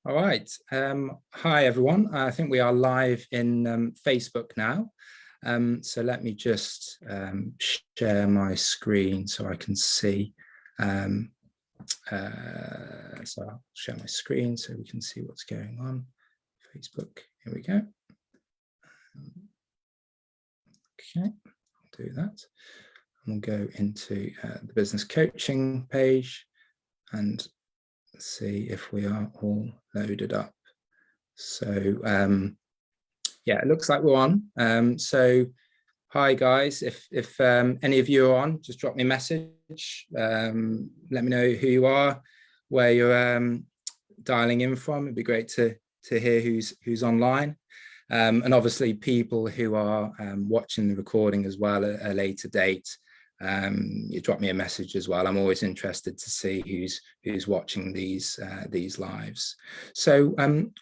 All right. Hi, everyone. I think we are live in Facebook now. So let me just share my screen so I can see. So I'll share my screen so we can see what's going on. Facebook, here we go. Okay, I'll do that. And we'll go into the business coaching page and see if we are all loaded up. So yeah, it looks like we're on. So hi guys, if any of you are on, just drop me a message. Let me know who you are, where you're dialing in from. It'd be great to hear who's online. And obviously people who are watching the recording as well at a later date, you drop me a message as well. I'm always interested to see who's watching these lives. So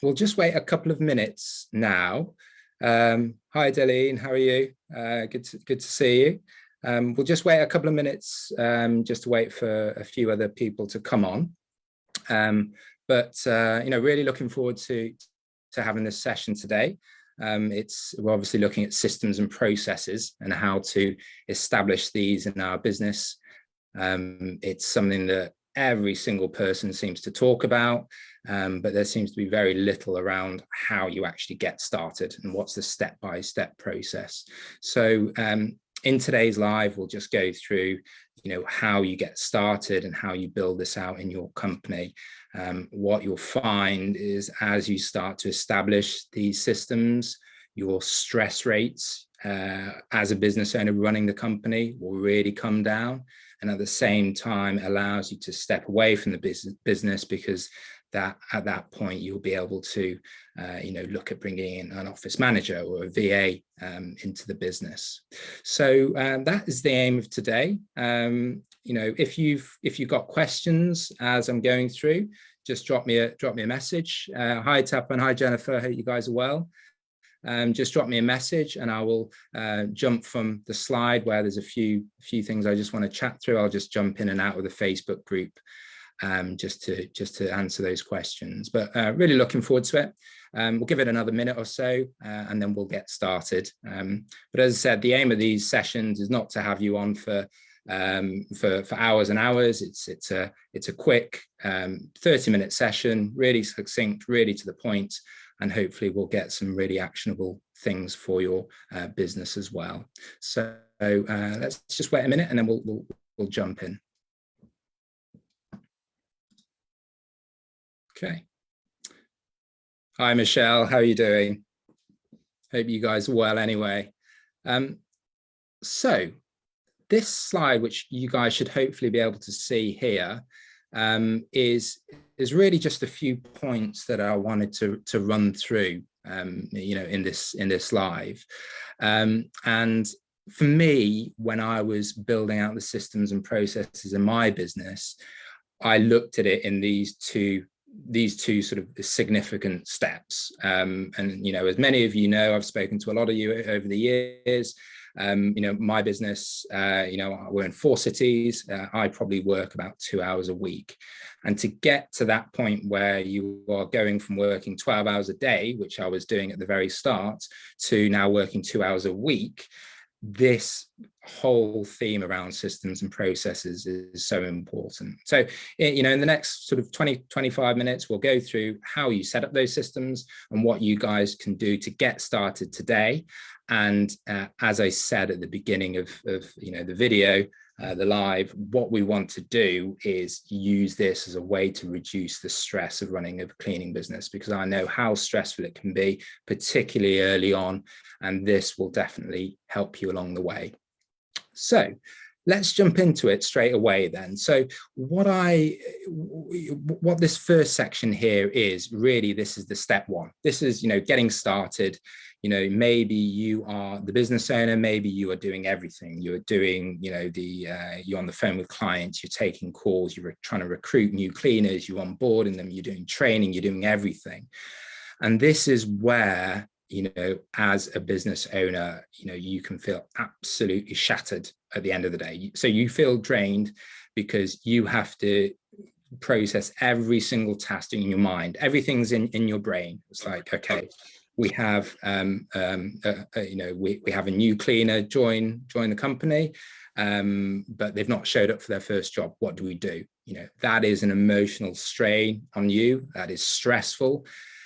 we'll just wait a couple of minutes now. Hi Delene, how are you? Good to see you. We'll just wait a couple of minutes just to wait for a few other people to come on. But you know, really looking forward to having this session today. We're obviously looking at systems and processes and how to establish these in our business. It's something that every single person seems to talk about, but there seems to be very little around how you actually get started and what's the step-by-step process. So in today's live, we'll just go through, you know, how you get started and how you build this out in your company. What you'll find is as you start to establish these systems, your stress rates as a business owner running the company will really come down, and at the same time allows you to step away from the business because that at that point you'll be able to you know, look at bringing in an office manager or a VA into the business. So that is the aim of today. You know, if you've got questions as I'm going through, just drop me a message. Hi Tapa and hi Jennifer, hope you guys are well. Just drop me a message and I will jump from the slide where there's a few things I just want to chat through. I'll just jump in and out of the Facebook group just to answer those questions. But really looking forward to it. We'll give it another minute or so and then we'll get started. But as I said, the aim of these sessions is not to have you on for hours and hours. It's a quick 30-minute session, really succinct, really to the point, and hopefully we'll get some really actionable things for your business as well. So let's just wait a minute and then we'll jump in. Okay. Hi Michelle, how are you doing? Hope you guys are well anyway. So this slide, which you guys should hopefully be able to see here, is really just a few points that I wanted to run through, you know, in this live. And for me, when I was building out the systems and processes in my business, I looked at it in these two sort of significant steps. And, you know, as many of you know, I've spoken to a lot of you over the years. You know, my business, you know, we're in 4 cities. I probably work about 2 hours a week. And to get to that point where you are going from working 12 hours a day, which I was doing at the very start, to now working 2 hours a week, this whole theme around systems and processes is so important. So, you know, in the next sort of 20-25 minutes, we'll go through how you set up those systems and what you guys can do to get started today. And as I said at the beginning of you know, the video, the live, what we want to do is use this as a way to reduce the stress of running a cleaning business, because I know how stressful it can be, particularly early on, and this will definitely help you along the way. So let's jump into it straight away then. So what this first section here is, really, this is the step one. This is, you know, getting started. You know, maybe you are the business owner, maybe you are doing everything. You're doing, you know, you're on the phone with clients, you're taking calls, you're trying to recruit new cleaners, you're onboarding them, you're doing training, you're doing everything. And this is where, you know, as a business owner, you know, you can feel absolutely shattered at the end of the day. So you feel drained because you have to process every single task in your mind. Everything's in your brain. It's like, okay, we have we have a new cleaner join the company, but they've not showed up for their first job. What do we do? That is an emotional strain on you. That is stressful.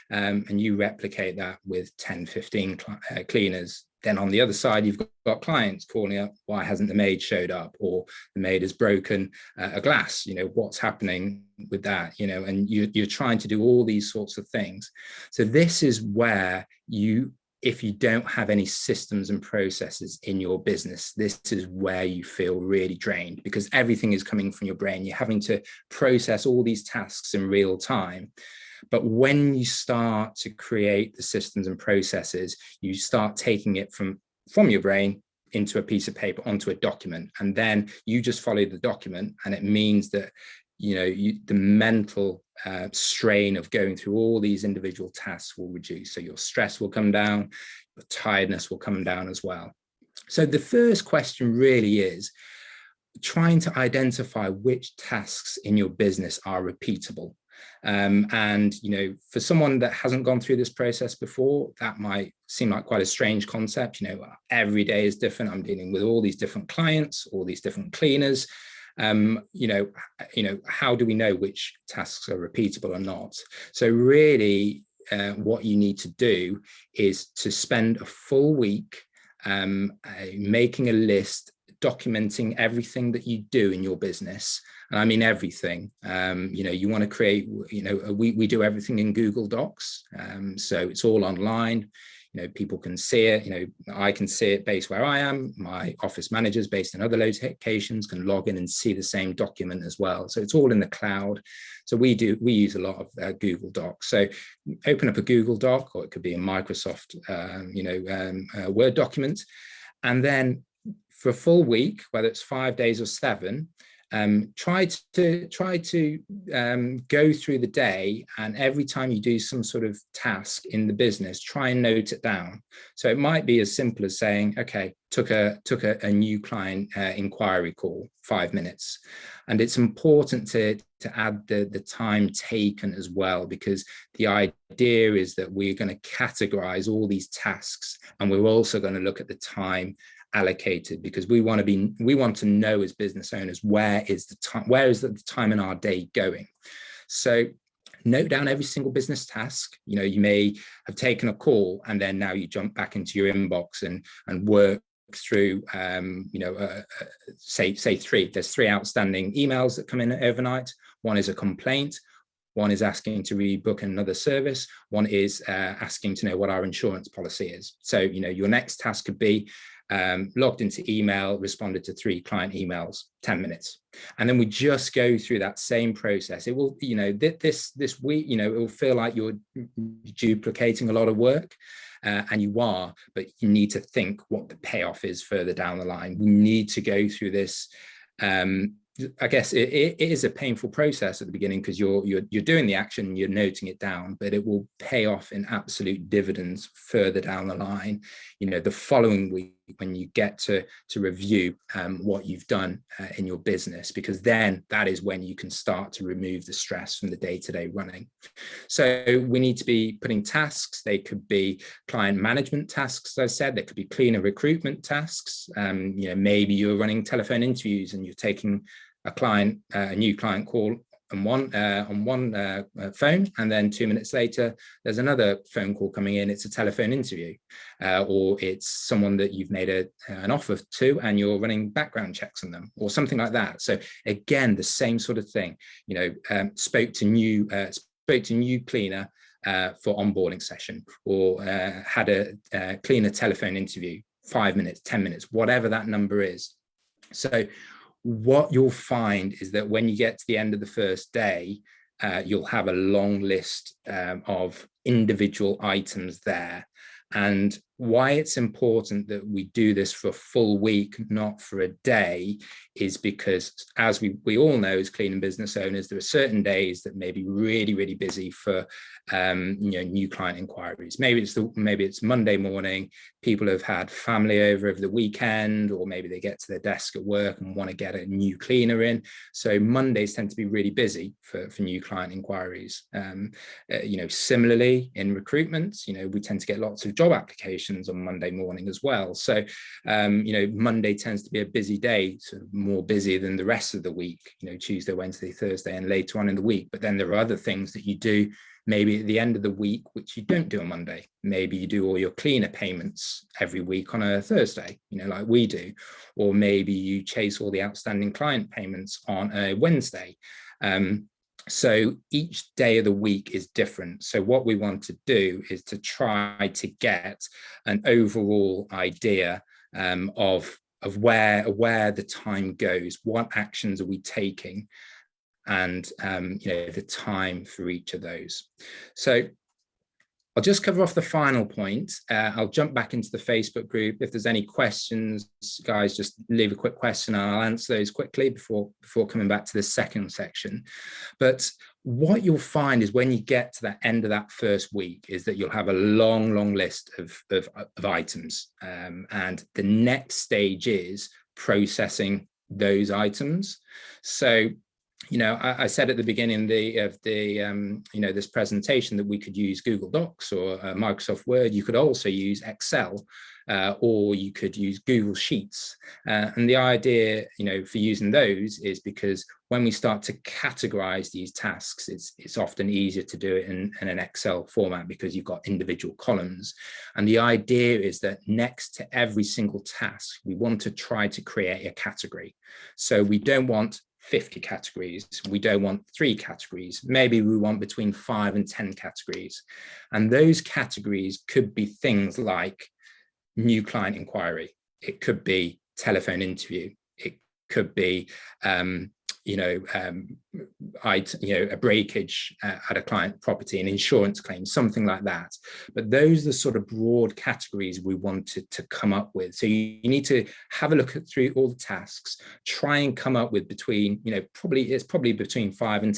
And you replicate that with 10, 15 cleaners. Then on the other side, you've got clients calling up, why hasn't the maid showed up? Or the maid has broken a glass, what's happening with that? And you're trying to do all these sorts of things. So this is where if you don't have any systems and processes in your business, this is where you feel really drained, because everything is coming from your brain. You're having to process all these tasks in real time. But when you start to create the systems and processes, you start taking it from your brain into a piece of paper, onto a document, and then you just follow the document. And it means that the mental strain of going through all these individual tasks will reduce. So your stress will come down, your tiredness will come down as well. So the first question really is trying to identify which tasks in your business are repeatable. And for someone that hasn't gone through this process before, that might seem like quite a strange concept. Every day is different. I'm dealing with all these different clients, all these different cleaners. How do we know which tasks are repeatable or not? So really, what you need to do is to spend a full week making a list, documenting everything that you do in your business. And I mean everything. You want to create, we do everything in Google Docs. So it's all online. People can see it. I can see it based where I am. My office managers based in other locations can log in and see the same document as well. So it's all in the cloud. So we use a lot of Google Docs. So open up a Google Doc, or it could be a Microsoft, Word document. And then for a full week, whether it's 5 days or 7, try to go through the day, and every time you do some sort of task in the business, try and note it down. So it might be as simple as saying, okay, took a new client inquiry call, 5 minutes. And it's important to add the time taken as well, because the idea is that we're going to categorize all these tasks, and we're also going to look at the time allocated, because we want to know as business owners, where is the time in our day going. So note down every single business task. You may have taken a call, and then now you jump back into your inbox and work through say there's 3 outstanding emails that come in overnight. One is a complaint, one is asking to rebook another service, one is asking to know what our insurance policy is. So your next task could be logged into email, responded to 3 client emails, 10 minutes. And then we just go through that same process. It will, this week, it will feel like you're duplicating a lot of work, and you are, but you need to think what the payoff is further down the line. We need to go through this. I guess it is a painful process at the beginning, because you're doing the action, you're noting it down, but it will pay off in absolute dividends further down the line. The following week, when you get to review what you've done in your business, because then that is when you can start to remove the stress from the day-to-day running. So we need to be putting tasks. They could be client management tasks, as I said. They could be cleaner recruitment tasks. Maybe you're running telephone interviews and you're taking a new client call on one phone, and then 2 minutes later there's another phone call coming in. It's a telephone interview, or it's someone that you've made an offer to and you're running background checks on them, or something like that. So again, the same sort of thing. Spoke to new cleaner for onboarding session, or had a cleaner telephone interview, 5 minutes, 10 minutes, whatever that number is. So what you'll find is that when you get to the end of the first day, you'll have a long list of individual items there. And why it's important that we do this for a full week, not for a day, is because, as we all know, as cleaning business owners, there are certain days that may be really, really busy for new client inquiries. Maybe it's Monday morning, people have had family over the weekend, or maybe they get to their desk at work and want to get a new cleaner in. So Mondays tend to be really busy for new client inquiries. Similarly in recruitment, we tend to get lots of job applications on Monday morning as well. So, Monday tends to be a busy day, sort of more busy than the rest of the week, Tuesday, Wednesday, Thursday, and later on in the week. But then there are other things that you do maybe at the end of the week, which you don't do on Monday. Maybe you do all your cleaner payments every week on a Thursday, like we do, or maybe you chase all the outstanding client payments on a Wednesday. So each day of the week is different. So what we want to do is to try to get an overall idea of where the time goes, what actions are we taking, and the time for each of those. So I'll just cover off the final point. I'll jump back into the Facebook group. If there's any questions, guys, just leave a quick question and I'll answer those quickly before coming back to the second section. But what you'll find is when you get to the end of that first week is that you'll have a long list of items. And the next stage is processing those items. So I said at the beginning of this presentation that we could use Google Docs or Microsoft Word. You could also use Excel, or you could use Google Sheets. And the idea, for using those is because when we start to categorize these tasks, it's often easier to do it in an Excel format because you've got individual columns. And the idea is that next to every single task, we want to try to create a category. So we don't want 50 categories. We don't want 3 categories. Maybe we want between 5 and 10 categories. And those categories could be things like new client inquiry. It could be telephone interview. It could be, a breakage at a client property, an insurance claim, something like that. But those are the sort of broad categories we wanted to come up with. So you need to have a look through all the tasks, try and come up with between, probably between 5 and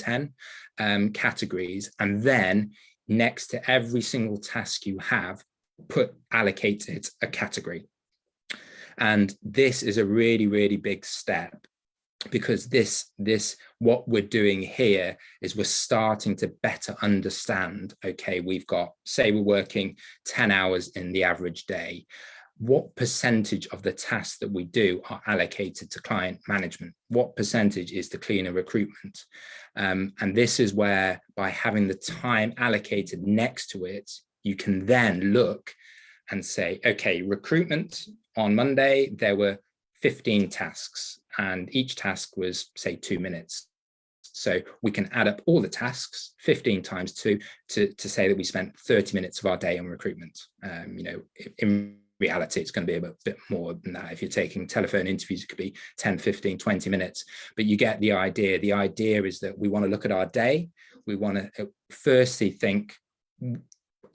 10 categories. And then next to every single task you have, allocate it a category. And this is a really, really big step, because what we're doing here is we're starting to better understand, okay, say we're working 10 hours in the average day. What percentage of the tasks that we do are allocated to client management? What percentage is to cleaner recruitment? And this is where, by having the time allocated next to it, you can then look and say, okay, recruitment on Monday, there were 15 tasks, and each task was, say, 2 minutes. So we can add up all the tasks, 15 times 2, to say that we spent 30 minutes of our day on recruitment. In reality, it's going to be a bit more than that. If you're taking telephone interviews, it could be 10, 15, 20 minutes. But you get the idea. The idea is that we want to look at our day. We want to firstly think,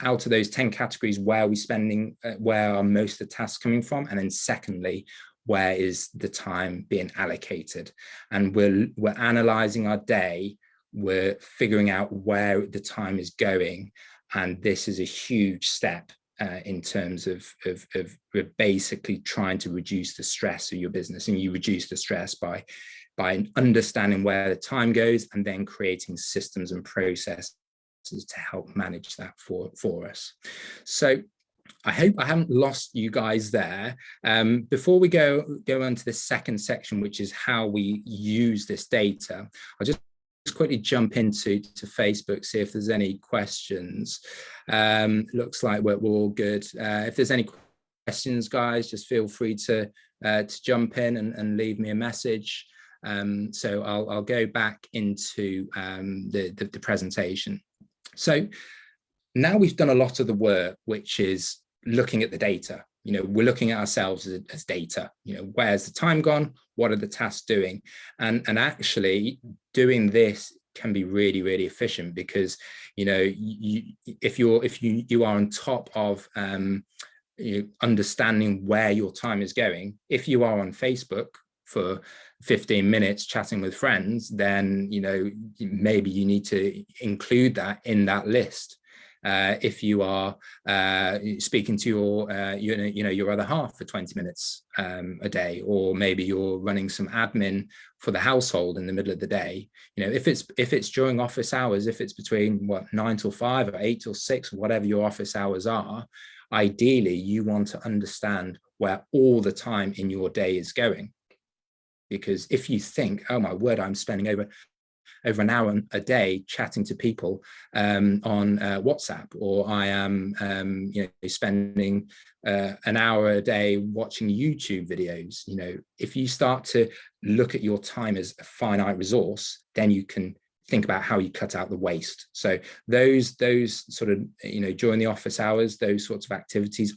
out of those 10 categories, where are we spending, where are most of the tasks coming from? And then secondly, where is the time being allocated? And we're analyzing our day, we're figuring out where the time is going. And this is a huge step in terms of basically trying to reduce the stress of your business. And you reduce the stress by understanding where the time goes and then creating systems and processes to help manage that for us. So I hope I haven't lost you guys there. Before we go on to the second section, which is how we use this data, I'll just quickly jump into Facebook, see if there's any questions. Looks like we're all good. If there's any questions, guys, just feel free to jump in and leave me a message. So I'll go back into the presentation. So now we've done a lot of the work, which is looking at the data. We're looking at ourselves as data. Where's the time gone? What are the tasks doing? And actually doing this can be really, really efficient, because if you are on top of understanding where your time is going. If you are on Facebook for 15 minutes chatting with friends, then maybe you need to include that in that list. If you are speaking to your other half for 20 minutes a day, or maybe you're running some admin for the household in the middle of the day, if it's during office hours, if it's between 9 till 5 or 8 till 6, whatever your office hours are, ideally you want to understand where all the time in your day is going. Because if you think, oh my word, I'm spending over an hour a day chatting to people on WhatsApp, or I am spending an hour a day watching YouTube videos, if you start to look at your time as a finite resource, then you can think about how you cut out the waste. So those sort of, during the office hours, those sorts of activities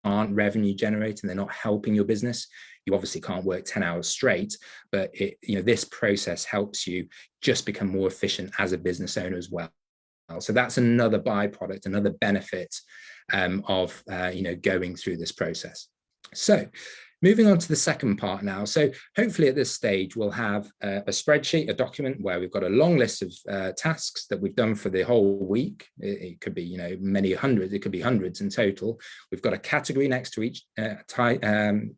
aren't revenue generating, they're not helping your business. You obviously can't work 10 hours straight, but this process helps you just become more efficient as a business owner as well. So that's another byproduct, another benefit of going through this process. So moving on to the second part now. So hopefully at this stage, we'll have a spreadsheet, a document where we've got a long list of tasks that we've done for the whole week. It could be, many hundreds, it could be hundreds in total. We've got a category next to each task, and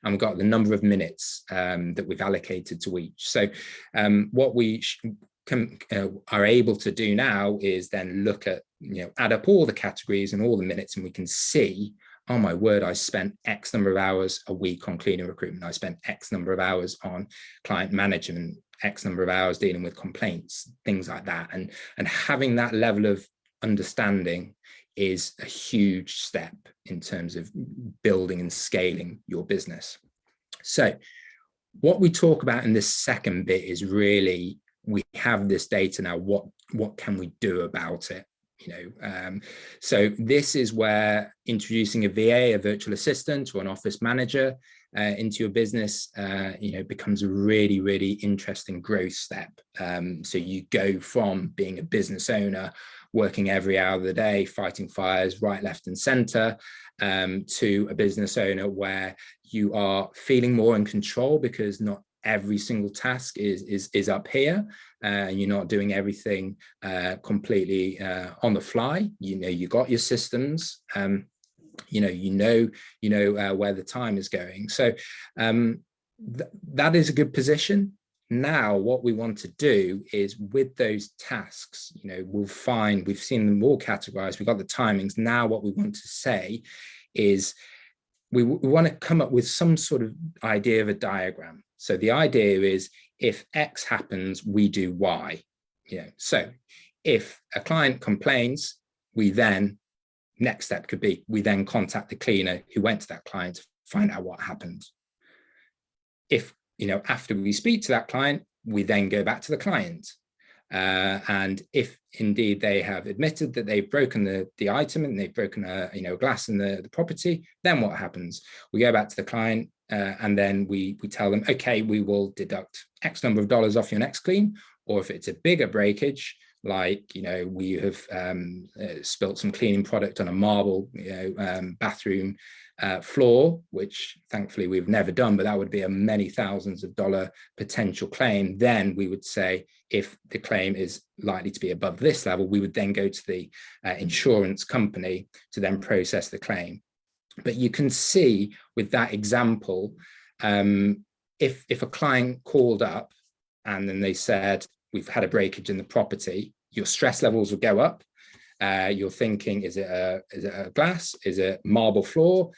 we've got the number of minutes that we've allocated to each. So what we are able to do now is then look at, add up all the categories and all the minutes, and we can see, oh my word, I spent X number of hours a week on cleaner recruitment. I spent X number of hours on client management, X number of hours dealing with complaints, things like that. And having that level of understanding is a huge step in terms of building and scaling your business. So what we talk about in this second bit is really, we have this data now, what can we do about it? So this is where introducing a VA, a virtual assistant, or an office manager into your business, becomes a really, really interesting growth step. So you go from being a business owner, working every hour of the day, fighting fires right, left, and center, to a business owner where you are feeling more in control, because not every single task is up here, and you're not doing everything completely on the fly. You got your systems, where the time is going. So that is a good position. Now what we want to do is, with those tasks, we've seen them all categorized, we've got the timings. Now what we want to say is, we want to come up with some sort of idea of a diagram. So the idea is, if X happens, we do Y. So if a client complains, next step could be, we then contact the cleaner who went to that client to find out what happened. If, after we speak to that client, we then go back to the client. And if indeed they have admitted that they've broken the item and they've broken a glass in the property, then what happens? We go back to the client, and then we tell them, okay, we will deduct X number of dollars off your next clean. Or if it's a bigger breakage, like, we have spilt some cleaning product on a marble bathroom floor, which thankfully we've never done, but that would be a many thousands of dollar potential claim. Then we would say, if the claim is likely to be above this level, we would then go to the insurance company to then process the claim. But you can see with that example, if a client called up and then they said, we've had a breakage in the property, your stress levels will go up. You're thinking, is it a glass? Is it marble floor?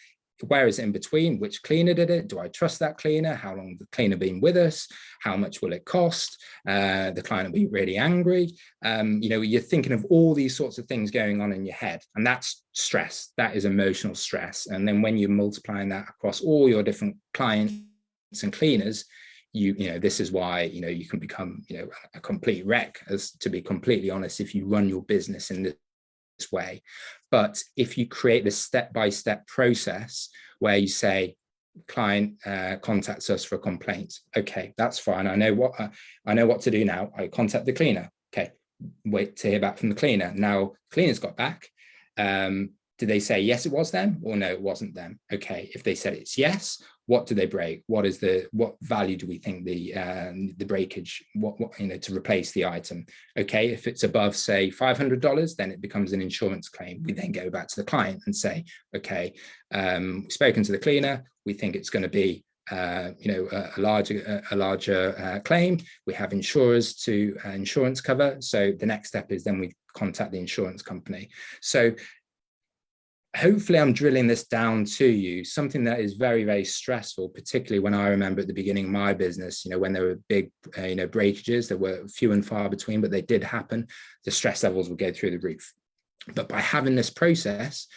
Where is it in between? Which cleaner did it? Do I trust that cleaner? How long has the cleaner been with us? How much will it cost? The client will be really angry. You're thinking of all these sorts of things going on in your head, and that's stress. That is emotional stress. And then when you're multiplying that across all your different clients and cleaners, this is why, you can become, a complete wreck, as to be completely honest, if you run your business in this way. But if you create this step-by-step process where you say, client contacts us for a complaint, okay, that's fine. I know what to do now. I contact the cleaner. Okay, wait to hear back from the cleaner. Now, cleaner's got back. Did they say, yes, it was them, or no, it wasn't them? Okay, if they said it's yes, what do they break? What value do we think the breakage, to replace the item? Okay, if it's above, say, $500, then it becomes an insurance claim. We then go back to the client and say, okay, we've spoken to the cleaner, we think it's going to be a larger claim. We have insurers to insurance cover. So the next step is then we contact the insurance company. So hopefully I'm drilling this down to you, something that is very, very stressful, particularly when I remember at the beginning of my business, when there were big, breakages, there were few and far between, but they did happen. The stress levels would go through the roof. But by having this process,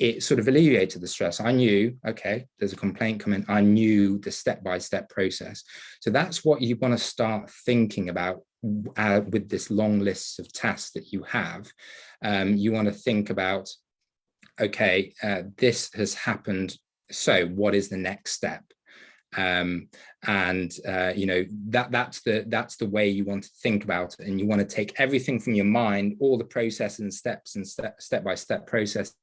it sort of alleviated the stress. I knew, okay, there's a complaint coming. I knew the step-by-step process. So that's what you want to start thinking about with this long list of tasks that you have. You want to think about, okay, this has happened. So what is the next step? That's the way you want to think about it. And you want to take everything from your mind, all the processes and steps and step-by-step processes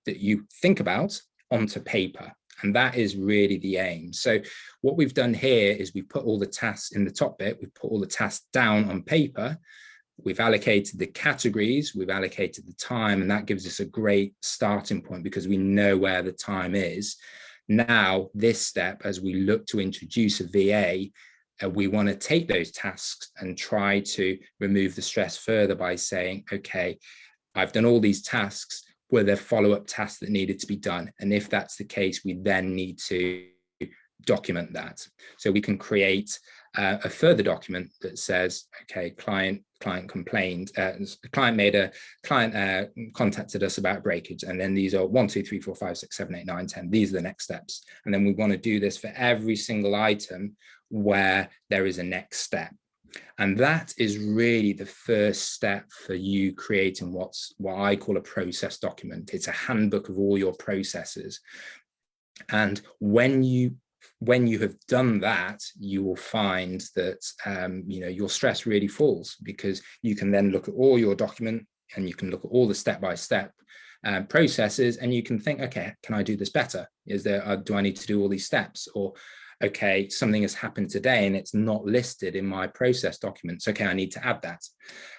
that you think about, onto paper. And that is really the aim. So what we've done here is we put all the tasks in the top bit, we've put all the tasks down on paper, we've allocated the categories, we've allocated the time, and that gives us a great starting point because we know where the time is. Now, this step, as we look to introduce a VA, we want to take those tasks and try to remove the stress further by saying, okay, I've done all these tasks. Were there follow-up tasks that needed to be done? And if that's the case, we then need to document that. So we can create a further document that says, okay, client complained, client contacted us about breakage, and then these are 1, 2, 3, 4, 5, 6, 7, 8, 9, 10. These are the next steps. And then we want to do this for every single item where there is a next step. And that is really the first step for you creating what I call a process document. It's a handbook of all your processes. And when you have done that, you will find that your stress really falls, because you can then look at all your document and you can look at all the step-by-step processes, and you can think, okay, can I do this better? Do I need to do all these steps? Or okay, something has happened today and it's not listed in my process documents. Okay, I need to add that.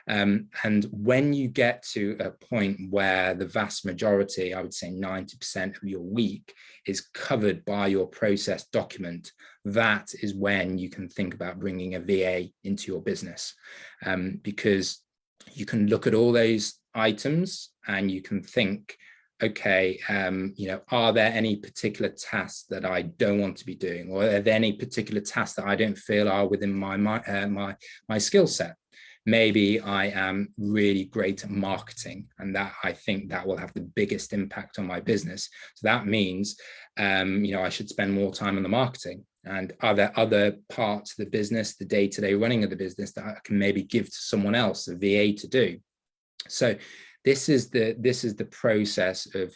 And when you get to a point where the vast majority, I would say 90% of your week is covered by your process document, that is when you can think about bringing a VA into your business, because you can look at all those items and you can think, okay, are there any particular tasks that I don't want to be doing, or are there any particular tasks that I don't feel are within my skill set? Maybe I am really great at marketing, and that I think that will have the biggest impact on my business. So that means, I should spend more time on the marketing. And are there other parts of the business, the day-to-day running of the business, that I can maybe give to someone else, a VA, to do? So this is the process of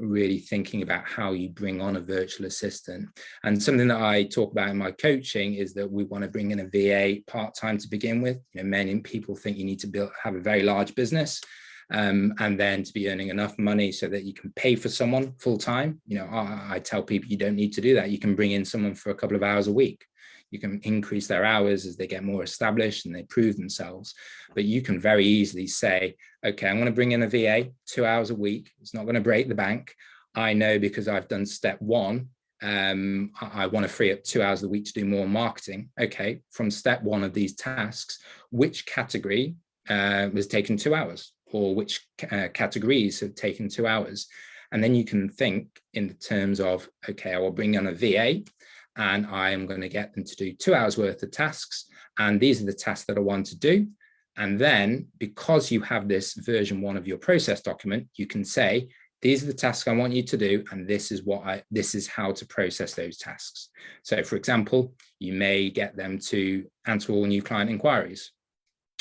really thinking about how you bring on a virtual assistant. And something that I talk about in my coaching is that we want to bring in a VA part-time to begin with. Many people think you need to have a very large business and then to be earning enough money so that you can pay for someone full-time. I tell people you don't need to do that. You can bring in someone for a couple of hours a week. You can increase their hours as they get more established and they prove themselves. But you can very easily say, okay, I'm going to bring in a VA 2 hours a week. It's not going to break the bank. I know, because I've done step one, I want to free up 2 hours a week to do more marketing. Okay, from step one of these tasks, which category was taken 2 hours, or which categories have taken 2 hours? And then you can think in terms of, okay, I will bring in a VA, and I am going to get them to do 2 hours worth of tasks. And these are the tasks that I want to do. And then, because you have this version 1 of your process document, you can say, these are the tasks I want you to do, and this is how to process those tasks. So for example, you may get them to answer all new client inquiries.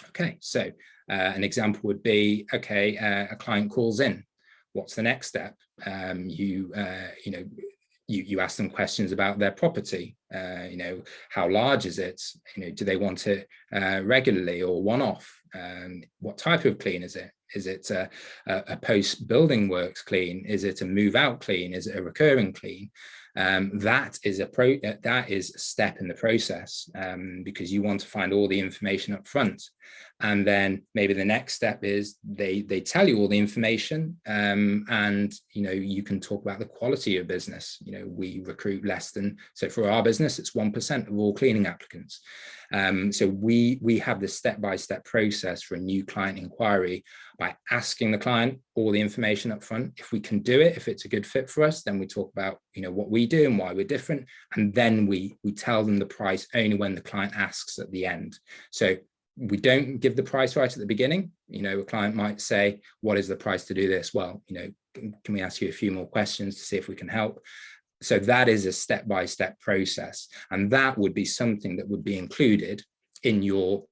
Okay, so an example would be, okay, a client calls in. What's the next step? you ask them questions about their property. How large is it? Do they want it regularly or one-off? What type of clean is it? Is it a post-building works clean? Is it a move-out clean? Is it a recurring clean? That is a step in the process, because you want to find all the information up front. And then maybe the next step is they tell you all the information, and you can talk about the quality of business. We recruit less than, so for our business it's 1% of all cleaning applicants. So we have this step-by-step process for a new client inquiry by asking the client all the information up front. If we can do it, if it's a good fit for us, then we talk about what we do and why we're different, and then we tell them the price only when the client asks at the end. So we don't give the price right at the beginning. A client might say, what is the price to do this? Well, can we ask you a few more questions to see if we can help? So that is a step-by-step process, and that would be something that would be included in your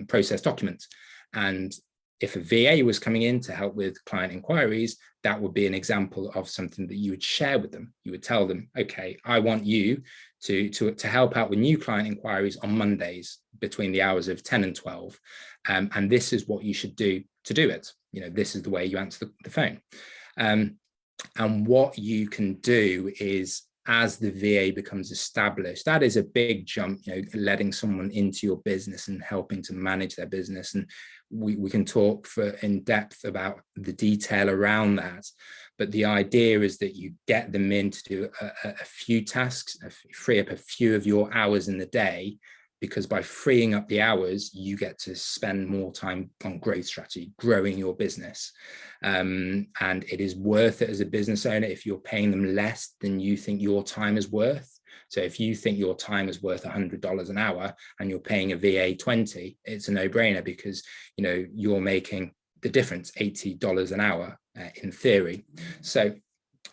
process document. And if a VA was coming in to help with client inquiries, that would be an example of something that you would share with them. You would tell them, okay, I want you to help out with new client inquiries on Mondays between the hours of 10 and 12. And this is what you should do to do it. This is the way you answer the phone. And what you can do is, as the VA becomes established, that is a big jump, letting someone into your business and helping to manage their business. And we can talk in depth about the detail around that. But the idea is that you get them in to do a few tasks, free up a few of your hours in the day, because by freeing up the hours, you get to spend more time on growth strategy, growing your business. And it is worth it as a business owner if you're paying them less than you think your time is worth. So if you think your time is worth $100 an hour and you're paying a VA 20, it's a no-brainer, because you're making the difference, $80 an hour in theory. So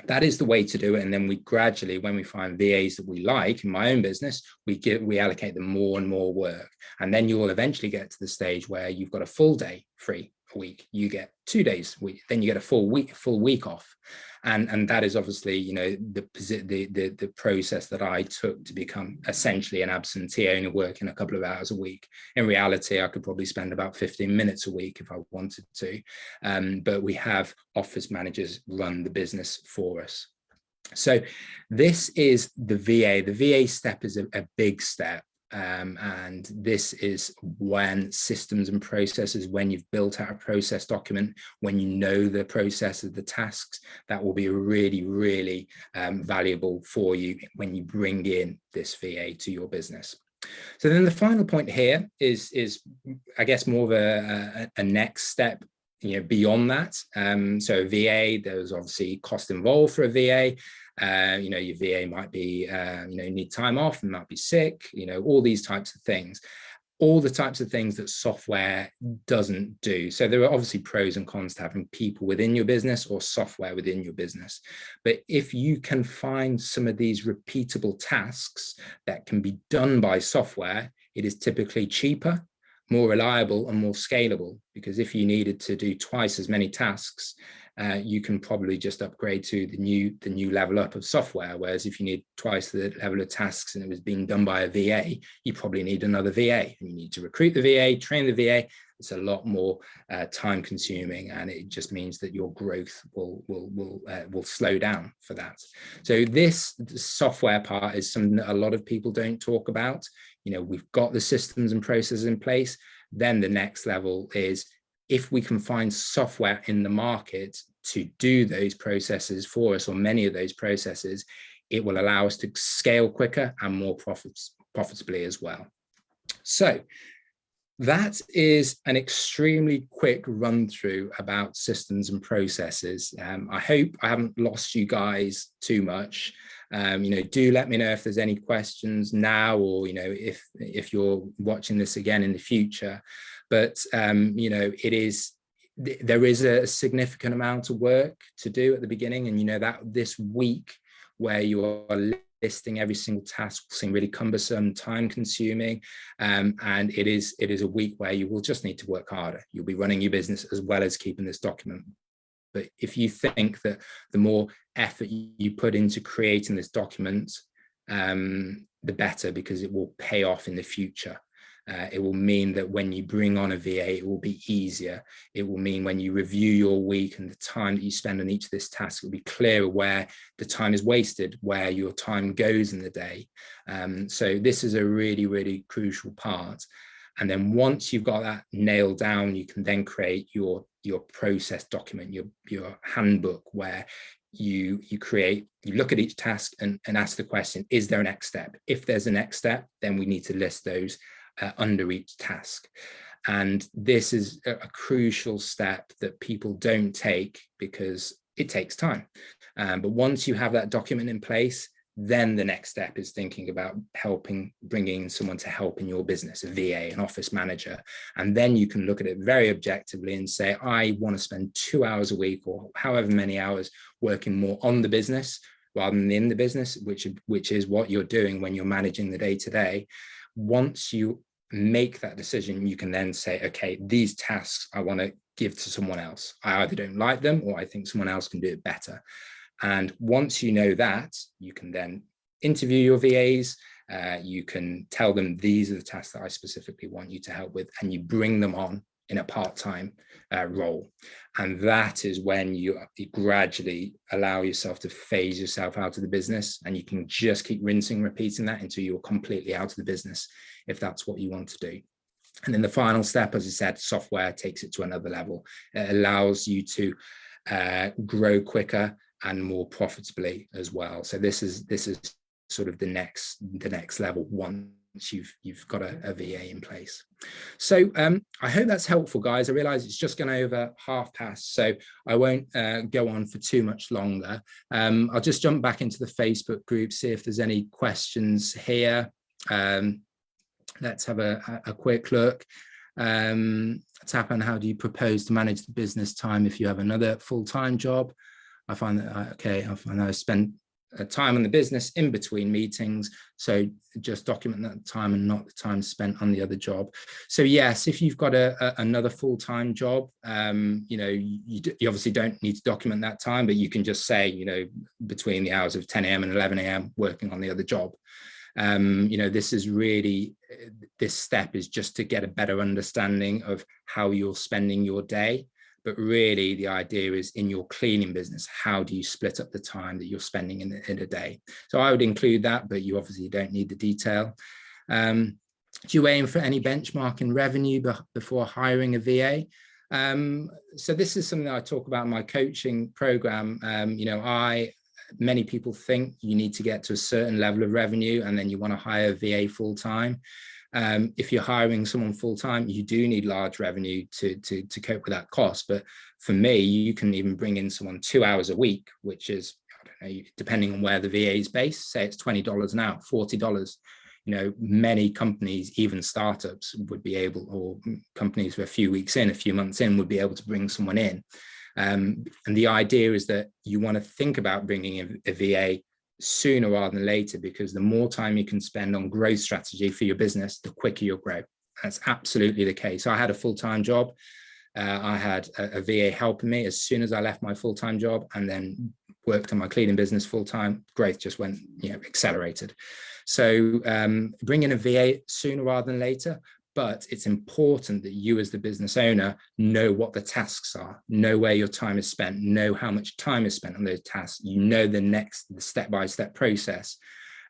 that is the way to do it. And then we gradually, when we find VAs that we like, in my own business, we allocate them more and more work. And then you will eventually get to the stage where you've got a full day free a week, you get 2 days a week, then you get a full week off. And that is obviously, the process that I took to become essentially an absentee owner, working a couple of hours a week. In reality, I could probably spend about 15 minutes a week if I wanted to. But we have office managers run the business for us. So this is the VA. The VA step is a big step. And this is when systems and processes, when you've built out a process document, when you know the process of the tasks, that will be really, really valuable for you when you bring in this VA to your business. So then the final point here is I guess more of a next step, beyond that. So a VA, there's obviously cost involved for a VA. Your VA might be, need time off, and might be sick, all these types of things, all the types of things that software doesn't do. So there are obviously pros and cons to having people within your business or software within your business. But if you can find some of these repeatable tasks that can be done by software, it is typically cheaper, more reliable, and more scalable. Because if you needed to do twice as many tasks, you can probably just upgrade to the new level up of software. Whereas if you need twice the level of tasks and it was being done by a VA, you probably need another VA, and you need to recruit the VA, train the VA. It's a lot more time consuming, and it just means that your growth will slow down for that. So this software part is something that a lot of people don't talk about. We've got the systems and processes in place. Then the next level is, if we can find software in the market to do those processes for us, or many of those processes, it will allow us to scale quicker and more profitably as well. So that is an extremely quick run through about systems and processes. I hope I haven't lost you guys too much. Do let me know if there's any questions now, or if you're watching this again in the future. But there is a significant amount of work to do at the beginning, and that this week where you are listing every single task will seem really cumbersome, time consuming, and it is a week where you will just need to work harder. You'll be running your business as well as keeping this document. But if you think that the more effort you put into creating this document, the better, because it will pay off in the future. It will mean that when you bring on a VA, it will be easier. It will mean when you review your week and the time that you spend on each of this task, it will be clearer where the time is wasted, where your time goes in the day. So this is a really, really crucial part. And then once you've got that nailed down, you can then create your process document, your handbook, where you look at each task and ask the question, is there a next step? If there's a next step, then we need to list those under each task. And this is a crucial step that people don't take because it takes time. But once you have that document in place, then the next step is thinking about bringing someone to help in your business, a VA, an office manager. And then you can look at it very objectively and say, I want to spend 2 hours a week or however many hours working more on the business rather than in the business, which is what you're doing when you're managing the day-to-day. Once you make that decision, you can then say, okay, these tasks I want to give to someone else. I either don't like them or I think someone else can do it better. And once you know that, you can then interview your VAs. You can tell them these are the tasks that I specifically want you to help with, and you bring them on in a part-time role. And that is when you gradually allow yourself to phase yourself out of the business, and you can just keep rinsing, repeating that until you're completely out of the business, if that's what you want to do. And then the final step, as I said, software takes it to another level. It allows you to grow quicker and more profitably as well. So this is sort of the next level once you've got a VA in place. So I hope that's helpful, guys. I realize it's just gone over 1:30, so I won't go on for too much longer. I'll just jump back into the Facebook group, see if there's any questions here. Let's have a quick look. Tapan, how do you propose to manage the business time if you have another full-time job? I find that I spend time on the business in between meetings, so just document that time and not the time spent on the other job. So yes, if you've got another full-time job, you obviously don't need to document that time, but you can just say, between the hours of 10 a.m. and 11 a.m. working on the other job. This step is just to get a better understanding of how you're spending your day. But really, the idea is in your cleaning business, how do you split up the time that you're spending in a day? So I would include that, but you obviously don't need the detail. Do you aim for any benchmarking revenue before hiring a VA? So this is something that I talk about in my coaching program. Many people think you need to get to a certain level of revenue and then you want to hire a VA full time. If you're hiring someone full-time, you do need large revenue to cope with that cost. But for me, you can even bring in someone 2 hours a week, which is, I don't know, depending on where the VA is based, say it's $20 an hour, $40. Many companies, even startups, would be able, or companies who are a few weeks in, a few months in, would be able to bring someone in. And the idea is that you want to think about bringing a VA sooner rather than later, because the more time you can spend on growth strategy for your business, the quicker you'll grow. That's absolutely the case. I had a full-time job. I had a VA helping me as soon as I left my full-time job, and then worked on my cleaning business full-time. Growth just went, accelerated. So bring in a VA sooner rather than later. But it's important that you as the business owner know what the tasks are, know where your time is spent, know how much time is spent on those tasks, the step-by-step process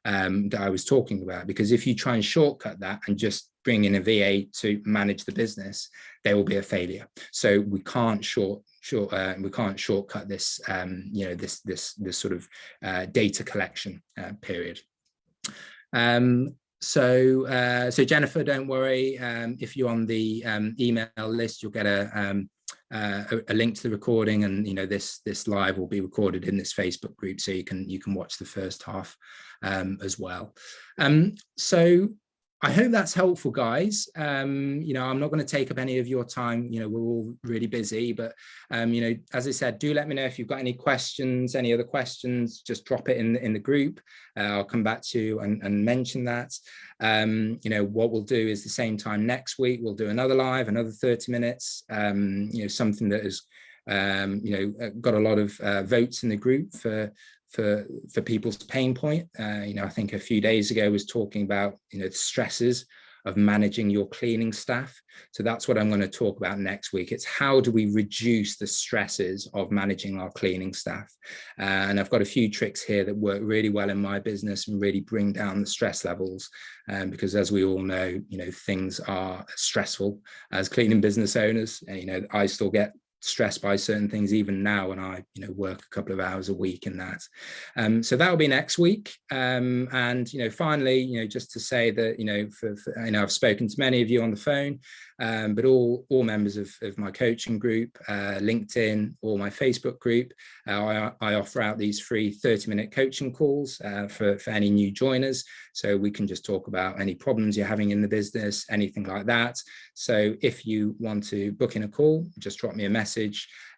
that I was talking about. Because if you try and shortcut that and just bring in a VA to manage the business, there will be a failure. So we can't shortcut this, this sort of data collection period. So Jennifer, don't worry. If you're on the email list, you'll get a link to the recording, and this live will be recorded in this Facebook group, so you can watch the first half as well. So I hope that's helpful, guys. I'm not going to take up any of your time. We're all really busy, but as I said, do let me know if you've got any questions, any other questions. Just drop it in the group. I'll come back to you and mention that. What we'll do is the same time next week, we'll do another live, another 30 minutes. Something that is got a lot of votes in the group for people's pain point. I think a few days ago was talking about, the stresses of managing your cleaning staff. So that's what I'm going to talk about next week. It's how do we reduce the stresses of managing our cleaning staff? And I've got a few tricks here that work really well in my business and really bring down the stress levels. Because as we all know, things are stressful as cleaning business owners. I still get stressed by certain things even now when I work a couple of hours a week in that. So that will be next week. And finally, just to say that I've spoken to many of you on the phone, but all members of my coaching group, LinkedIn, or my Facebook group, I offer out these free 30-minute coaching calls for any new joiners, so we can just talk about any problems you're having in the business, anything like that. So if you want to book in a call, just drop me a message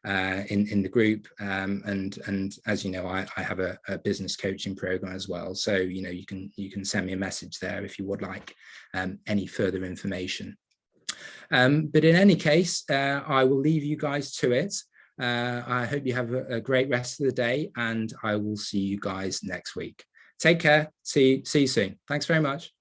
in the group, and as you know, I have a business coaching program as well, so you can send me a message there if you would like any further information. But in any case, I will leave you guys to it. I hope you have a great rest of the day, and I will see you guys next week. Take care. See you soon. Thanks very much.